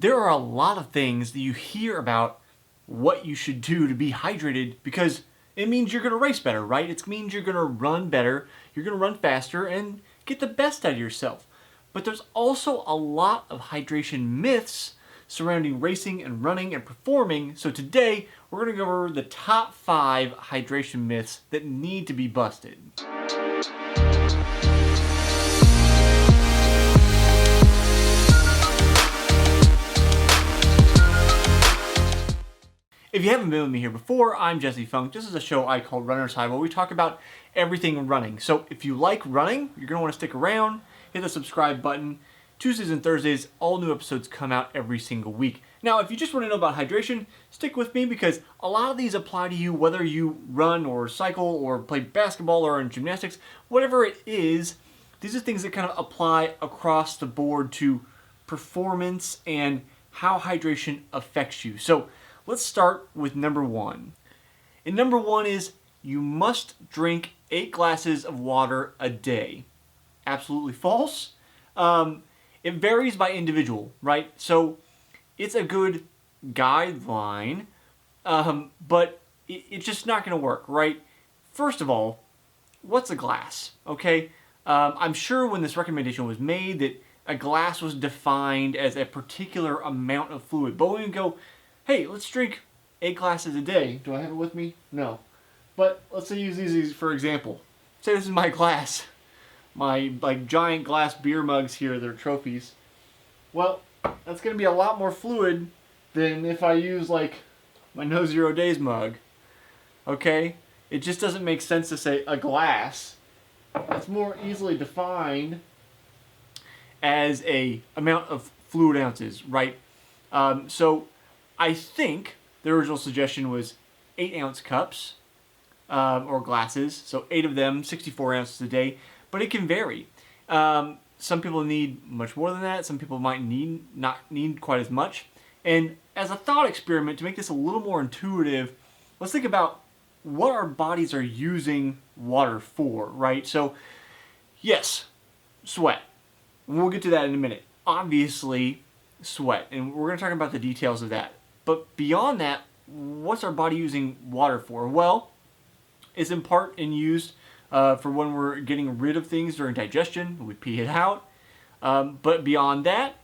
there are a lot of things that you hear about what you should do to be hydrated because it means you're going to race better, right? It means you're going to run better, you're going to run faster, and get the best out of yourself. But there's also a lot of hydration myths surrounding racing and running and performing. So today, we're going to go over the top 5 hydration myths that need to be busted. If you haven't been with me here before, I'm Jesse Funk. This is a show I call Runner's High where we talk about everything running. So if you like running, you're going to want to stick around, hit the subscribe button. Tuesdays and Thursdays, all new episodes come out every single week. Now, if you just want to know about hydration, stick with me because a lot of these apply to you whether you run or cycle or play basketball or in gymnastics, whatever it is. These are things that kind of apply across the board to performance and how hydration affects you. So let's start with number 1. And number 1 is you must drink 8 glasses of water a day. Absolutely false. It varies by individual, right? So it's a good guideline, but it's just not going to work, right? First of all, what's a glass? Okay, I'm sure when this recommendation was made that a glass was defined as a particular amount of fluid. But when we go, hey, let's drink 8 glasses a day. Do I have it with me? No. But let's say use these for example. Say this is my glass. My giant glass beer mugs here, they're trophies. Well, that's going to be a lot more fluid than if I use like my No Zero Days mug. Okay? It just doesn't make sense to say a glass. That's more easily defined as a amount of fluid ounces, right? So I think the original suggestion was 8-ounce cups or glasses. So 8 of them, 64 ounces a day. But it can vary. Some people need much more than that. Some people might not need quite as much. And as a thought experiment, to make this a little more intuitive, let's think about what our bodies are using water for, right? So, yes, sweat. We'll get to that in a minute. Obviously, sweat. And we're going to talk about the details of that. But beyond that, what's our body using water for? Well, it's in part used for when we're getting rid of things during digestion, we pee it out. But beyond that,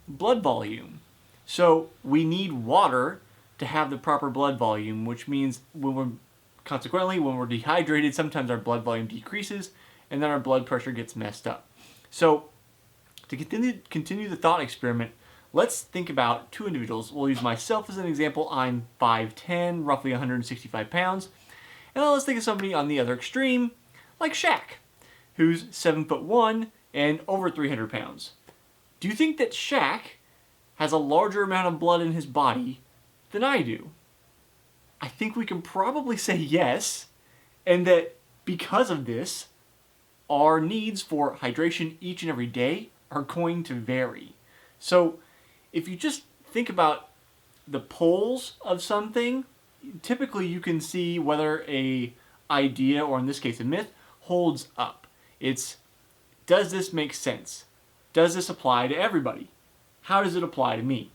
blood volume. So we need water to have the proper blood volume, which means consequently, when we're dehydrated, sometimes our blood volume decreases and then our blood pressure gets messed up. So to continue the thought experiment, let's think about 2 individuals. We'll use myself as an example. I'm 5'10", roughly 165 pounds. And then let's think of somebody on the other extreme, like Shaq, who's 7'1" and over 300 pounds. Do you think that Shaq has a larger amount of blood in his body than I do? I think we can probably say yes, and that because of this, our needs for hydration each and every day are going to vary. So if you just think about the poles of something, typically you can see whether a idea, or in this case a myth, holds up. It's, does this make sense? Does this apply to everybody? How does it apply to me?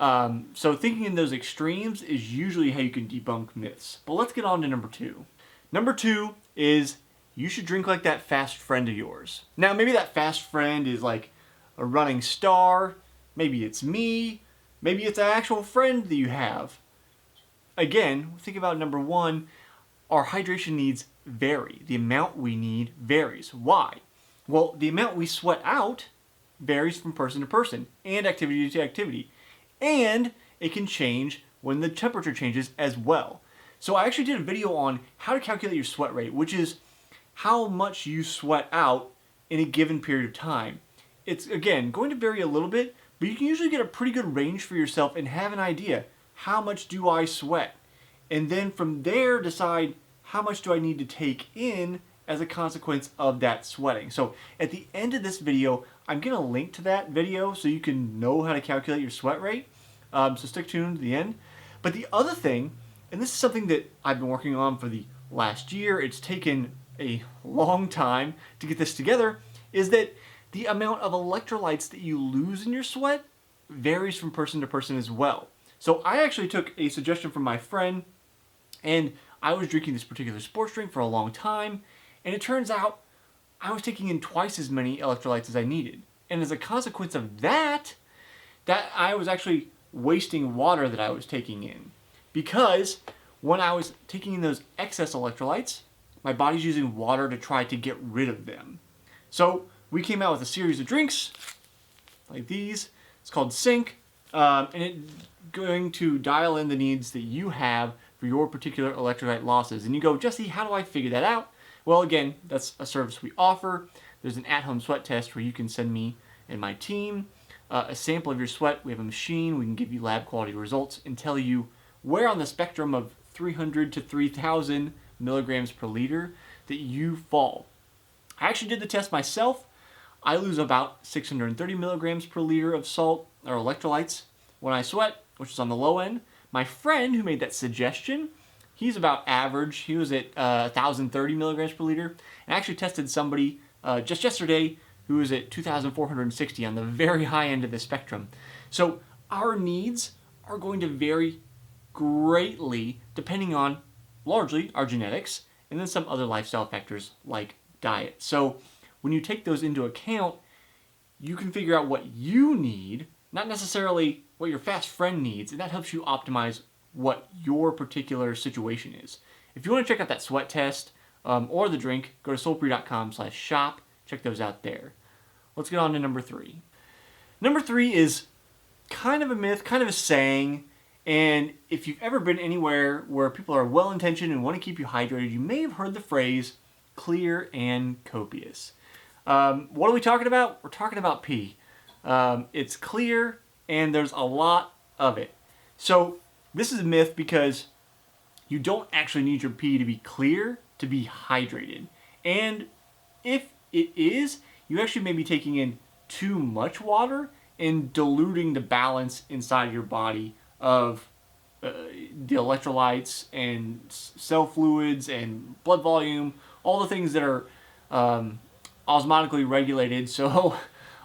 So thinking in those extremes is usually how you can debunk myths. But let's get on to number 2. Number 2 is you should drink like that fast friend of yours. Now maybe that fast friend is like a running star. Maybe it's me. Maybe it's an actual friend that you have. Again, think about number 1. Our hydration needs vary. The amount we need varies. Why? Well, the amount we sweat out varies from person to person and activity to activity. And it can change when the temperature changes as well. So I actually did a video on how to calculate your sweat rate, which is how much you sweat out in a given period of time. It's, again, going to vary a little bit, but you can usually get a pretty good range for yourself and have an idea. How much do I sweat? And then from there decide how much do I need to take in as a consequence of that sweating. So at the end of this video, I'm going to link to that video so you can know how to calculate your sweat rate. So stick tuned to the end. But the other thing, and this is something that I've been working on for the last year, it's taken a long time to get this together, is that the amount of electrolytes that you lose in your sweat varies from person to person as well. So I actually took a suggestion from my friend, and I was drinking this particular sports drink for a long time, and it turns out I was taking in twice as many electrolytes as I needed. And as a consequence of that I was actually wasting water that I was taking in. Because when I was taking in those excess electrolytes, my body's using water to try to get rid of them. So we came out with a series of drinks like these. It's called Sync, and it's going to dial in the needs that you have for your particular electrolyte losses. And you go, Jesse, how do I figure that out? Well, again, that's a service we offer. There's an at-home sweat test where you can send me and my team a sample of your sweat. We have a machine. We can give you lab quality results and tell you where on the spectrum of 300 to 3,000 milligrams per liter that you fall. I actually did the test myself. I lose about 630 milligrams per liter of salt or electrolytes when I sweat, which is on the low end. My friend who made that suggestion, he's about average. He was at 1,030 milligrams per liter. And I actually tested somebody just yesterday who was at 2,460 on the very high end of the spectrum. So our needs are going to vary greatly depending on largely our genetics and then some other lifestyle factors like diet. So when you take those into account, you can figure out what you need, not necessarily what your fast friend needs, and that helps you optimize what your particular situation is. If you want to check out that sweat test or the drink, go to soulpre.com/shop. Check those out there. Let's get on to number 3. Number 3 is kind of a myth, kind of a saying, and if you've ever been anywhere where people are well-intentioned and want to keep you hydrated, you may have heard the phrase clear and copious. What are we talking about? We're talking about pee. It's clear and there's a lot of it. So this is a myth because you don't actually need your pee to be clear to be hydrated. And if it is, you actually may be taking in too much water and diluting the balance inside your body of the electrolytes and cell fluids and blood volume, all the things that are osmotically regulated. So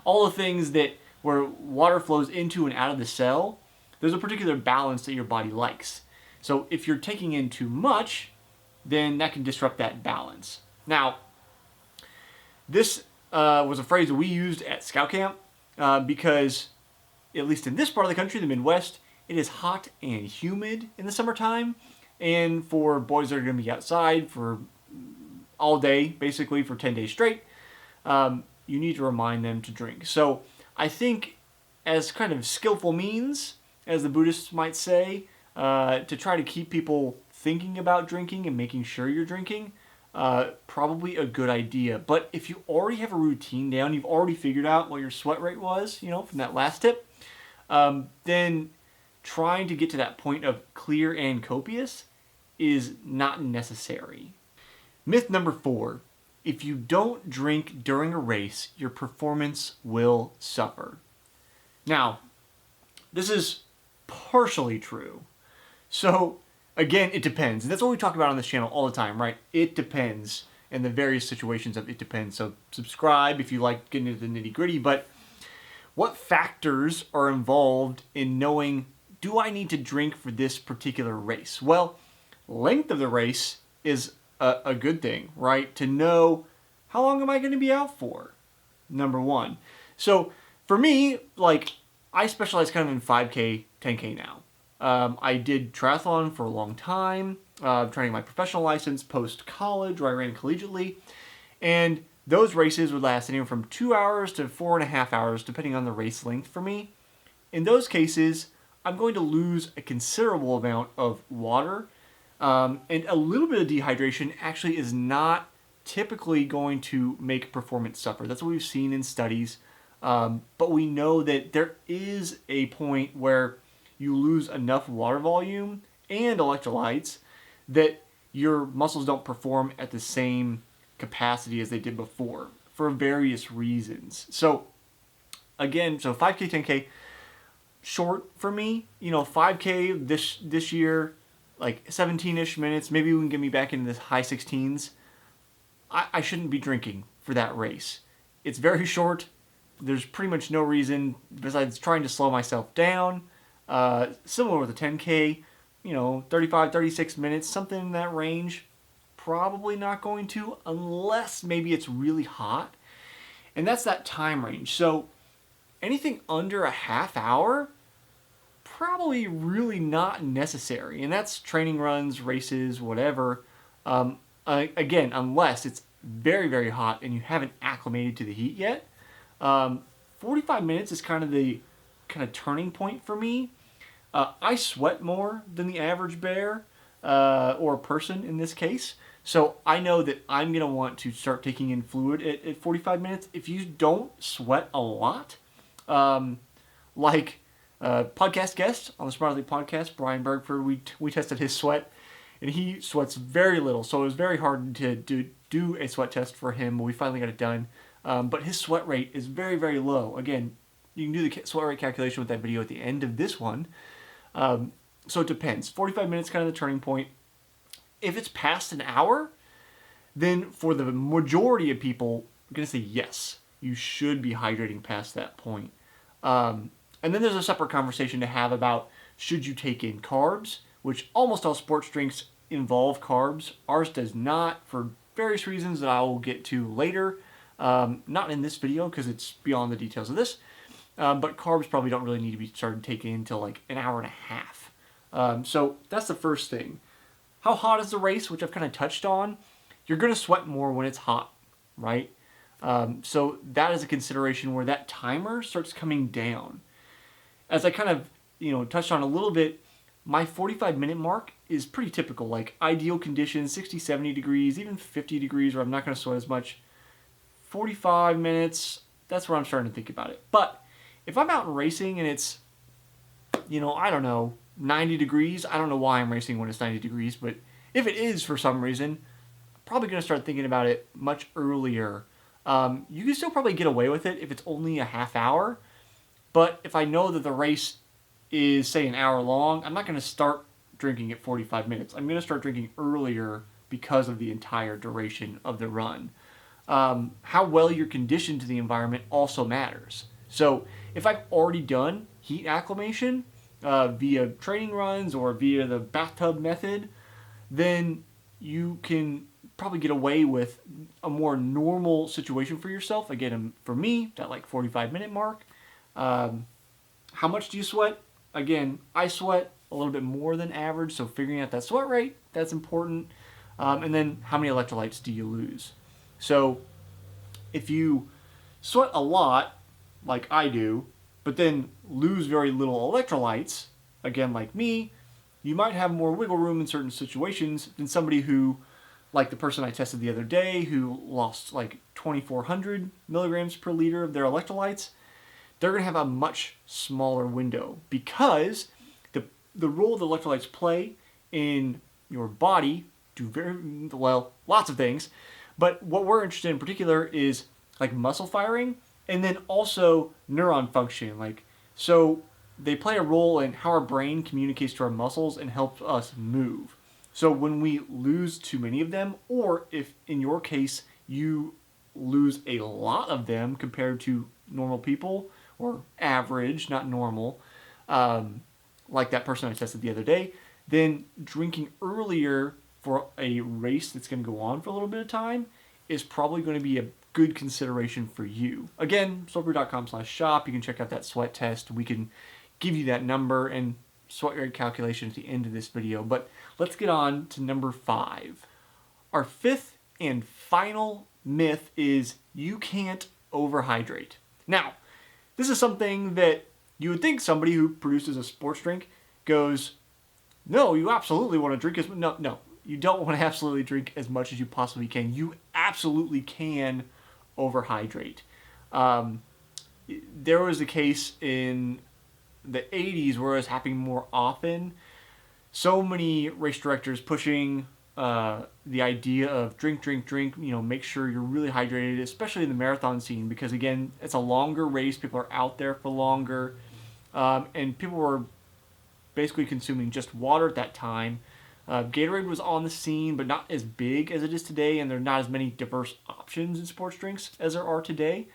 all the things that where water flows into and out of the cell, there's a particular balance that your body likes. So if you're taking in too much, then that can disrupt that balance. Now, this was a phrase that we used at Scout Camp because, at least in this part of the country, the Midwest, it is hot and humid in the summertime. And for boys that are going to be outside for all day, basically for 10 days straight, you need to remind them to drink. So I think as kind of skillful means, as the Buddhists might say, to try to keep people thinking about drinking and making sure you're drinking, probably a good idea. But if you already have a routine down, you've already figured out what your sweat rate was, from that last tip, then trying to get to that point of clear and copious is not necessary. Myth number 4. If you don't drink during a race, your performance will suffer. Now, this is partially true. So, again, it depends. And that's what we talk about on this channel all the time, right? It depends. And the various situations of it depends. So subscribe if you like getting into the nitty-gritty. But what factors are involved in knowing, do I need to drink for this particular race? Well, length of the race is a good thing, right? To know how long am I going to be out for, number one. So for me, I specialize kind of in 5K, 10K now. I did triathlon for a long time, trying to get my professional license post-college where I ran collegiately. And those races would last anywhere from 2 hours to 4.5 hours, depending on the race length for me. In those cases, I'm going to lose a considerable amount of water, and a little bit of dehydration actually is not typically going to make performance suffer. That's what we've seen in studies. But we know that there is a point where you lose enough water volume and electrolytes that your muscles don't perform at the same capacity as they did before for various reasons. So again, 5K, 10K, short for me. 5K this year, 17-ish minutes. Maybe we can get me back into the high 16s. I shouldn't be drinking for that race. It's very short. There's pretty much no reason besides trying to slow myself down. Similar with a 10K, 35, 36 minutes, something in that range. Probably not going to, unless maybe it's really hot. And that's that time range. So anything under a half hour, probably really not necessary. And that's training runs, races, whatever. Again, unless it's very, very hot and you haven't acclimated to the heat yet. 45 minutes is kind of turning point for me. I sweat more than the average bear, or person in this case. So I know that I'm going to want to start taking in fluid at 45 minutes. If you don't sweat a lot, like podcast guest on the Smartly podcast, Brian Bergford, we tested his sweat, and he sweats very little. So it was very hard to do a sweat test for him, but we finally got it done. But his sweat rate is very, very low. Again, you can do the sweat rate calculation with that video at the end of this one. So it depends. 45 minutes kind of the turning point. If it's past an hour, then for the majority of people, I'm going to say yes. You should be hydrating past that point. And then there's a separate conversation to have about should you take in carbs, which almost all sports drinks involve carbs. Ours does not, for various reasons that I will get to later. Not in this video because it's beyond the details of this. But carbs probably don't really need to be started taking until like an hour and a half. So that's the first thing. How hot is the race, which I've kind of touched on? You're going to sweat more when it's hot, right? So that is a consideration where that timer starts coming down. As I kind of, touched on a little bit, my 45-minute mark is pretty typical. Like ideal conditions, 60, 70 degrees, even 50 degrees where I'm not going to sweat as much. 45 minutes, that's where I'm starting to think about it. But if I'm out racing and it's, I don't know, 90 degrees, I don't know why I'm racing when it's 90 degrees, but if it is for some reason, I'm probably going to start thinking about it much earlier. You can still probably get away with it if it's only a half hour, but if I know that the race is, say, an hour long, I'm not going to start drinking at 45 minutes. I'm going to start drinking earlier because of the entire duration of the run. How well you're conditioned to the environment also matters. So if I've already done heat acclimation via training runs or via the bathtub method, then you can probably get away with a more normal situation for yourself. Again, for me, that like 45-minute mark. How much do you sweat? Again, I sweat a little bit more than average, so figuring out that sweat rate, that's important. And then how many electrolytes do you lose? So if you sweat a lot, like I do, but then lose very little electrolytes, again, like me, you might have more wiggle room in certain situations than somebody who, like the person I tested the other day, who lost like 2,400 milligrams per liter of their electrolytes. They're going to have a much smaller window because the role the electrolytes play in your body do very well, lots of things. But what we're interested in particular is like muscle firing and then also neuron function. So they play a role in how our brain communicates to our muscles and helps us move. So when we lose too many of them, or if in your case you lose a lot of them compared to normal people, or average, not normal, like that person I tested the other day, then drinking earlier for a race that's going to go on for a little bit of time is probably going to be a good consideration for you. Again, soulbrew.com/shop. You can check out that sweat test. We can give you that number and sweat rate calculation at the end of this video. But let's get on to number 5. Our fifth and final myth is you can't overhydrate. Now, this is something that you would think somebody who produces a sports drink goes, no, you absolutely want to drink as much. No, you don't want to absolutely drink as much as you possibly can. You absolutely can overhydrate. There was a case in the 80s where it was happening more often. So many race directors pushing the idea of drink, make sure you're really hydrated, especially in the marathon scene, because again, it's a longer race. People are out there for longer. And people were basically consuming just water at that time. Gatorade was on the scene, but not as big as it is today, and there are not as many diverse options in sports drinks as there are today.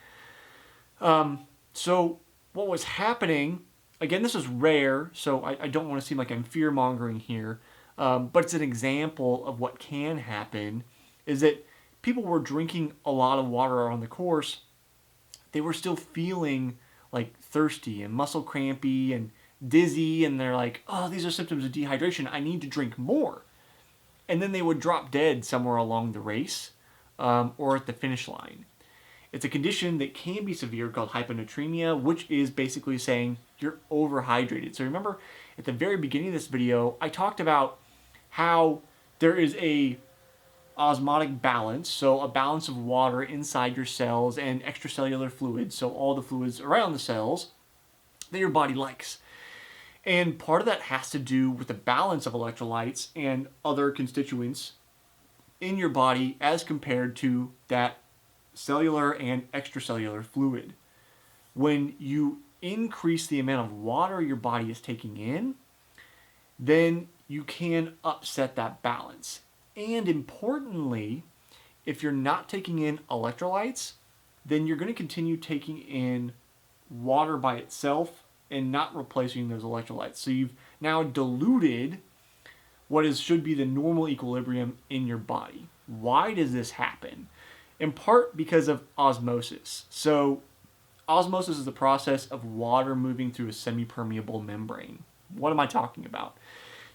So what was happening, again, this is rare, so I don't want to seem like I'm fear-mongering here, but it's an example of what can happen, is that people were drinking a lot of water on the course. They were still feeling like thirsty and muscle crampy and dizzy, and they're like, oh, these are symptoms of dehydration. I need to drink more. And then they would drop dead somewhere along the race or at the finish line. It's a condition that can be severe called hyponatremia, which is basically saying you're overhydrated. So remember, at the very beginning of this video, I talked about how there is a osmotic balance, so a balance of water inside your cells and extracellular fluids, so all the fluids around the cells that your body likes. And part of that has to do with the balance of electrolytes and other constituents in your body as compared to that cellular and extracellular fluid. When you increase the amount of water your body is taking in, then you can upset that balance. And importantly, if you're not taking in electrolytes, then you're going to continue taking in water by itself and not replacing those electrolytes. So you've now diluted what should be the normal equilibrium in your body. Why does this happen? In part because of osmosis. So osmosis is the process of water moving through a semi-permeable membrane. What am I talking about?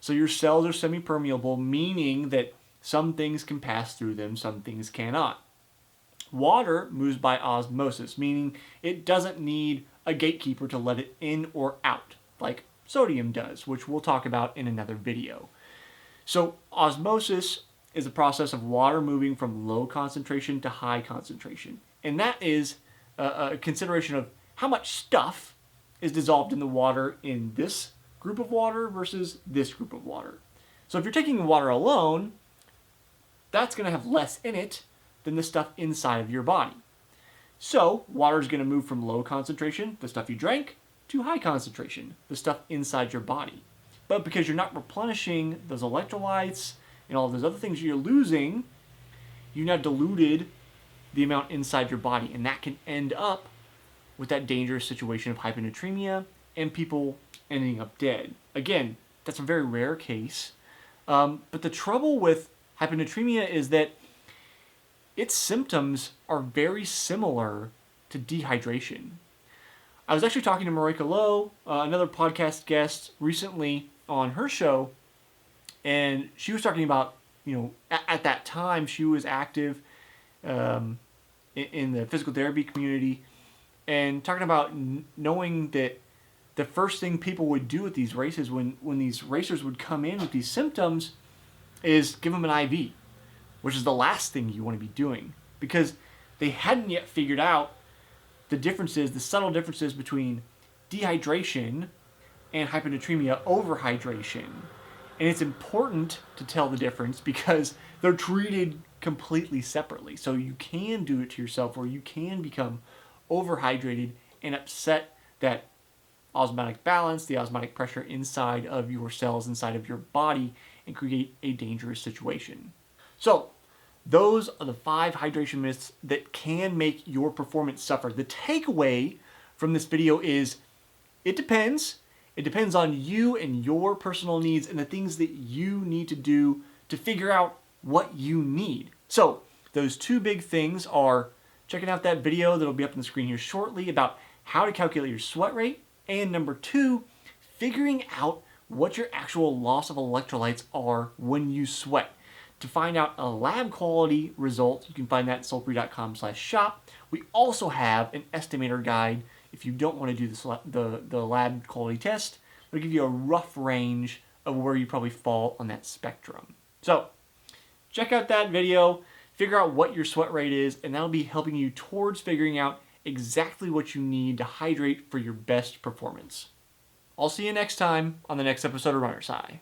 So your cells are semi-permeable, meaning that some things can pass through them, some things cannot. Water moves by osmosis, meaning it doesn't need a gatekeeper to let it in or out, like sodium does, which we'll talk about in another video. So osmosis is the process of water moving from low concentration to high concentration. And that is a consideration of how much stuff is dissolved in the water in this group of water versus this group of water. So if you're taking water alone, that's going to have less in it than the stuff inside of your body. So water is going to move from low concentration, the stuff you drank, to high concentration, the stuff inside your body. But because you're not replenishing those electrolytes and all those other things you're losing, you now diluted the amount inside your body, and that can end up with that dangerous situation of hyponatremia and people ending up dead. Again, that's a very rare case, but the trouble with hyponatremia is that its symptoms are very similar to dehydration. I was actually talking to Marika Lowe, another podcast guest, recently on her show, and she was talking about, at that time she was active in the physical therapy community, and talking about knowing that the first thing people would do at these races when these racers would come in with these symptoms is give them an IV, which is the last thing you want to be doing, because they hadn't yet figured out the differences, the subtle differences between dehydration and hyponatremia, overhydration. And it's important to tell the difference because they're treated completely separately. So you can do it to yourself, or you can become overhydrated and upset that osmotic balance, the osmotic pressure inside of your cells, inside of your body, and create a dangerous situation. So those are the 5 hydration myths that can make your performance suffer. The takeaway from this video is it depends. It depends on you and your personal needs and the things that you need to do to figure out what you need. So those 2 big things are checking out that video that'll be up on the screen here shortly about how to calculate your sweat rate, and number 2, figuring out what your actual loss of electrolytes are when you sweat. To find out a lab quality result, you can find that at sulpre.com/shop. We also have an estimator guide if you don't want to do the lab quality test. It'll give you a rough range of where you probably fall on that spectrum. So check out that video, figure out what your sweat rate is, and that'll be helping you towards figuring out exactly what you need to hydrate for your best performance. I'll see you next time on the next episode of Runner's High.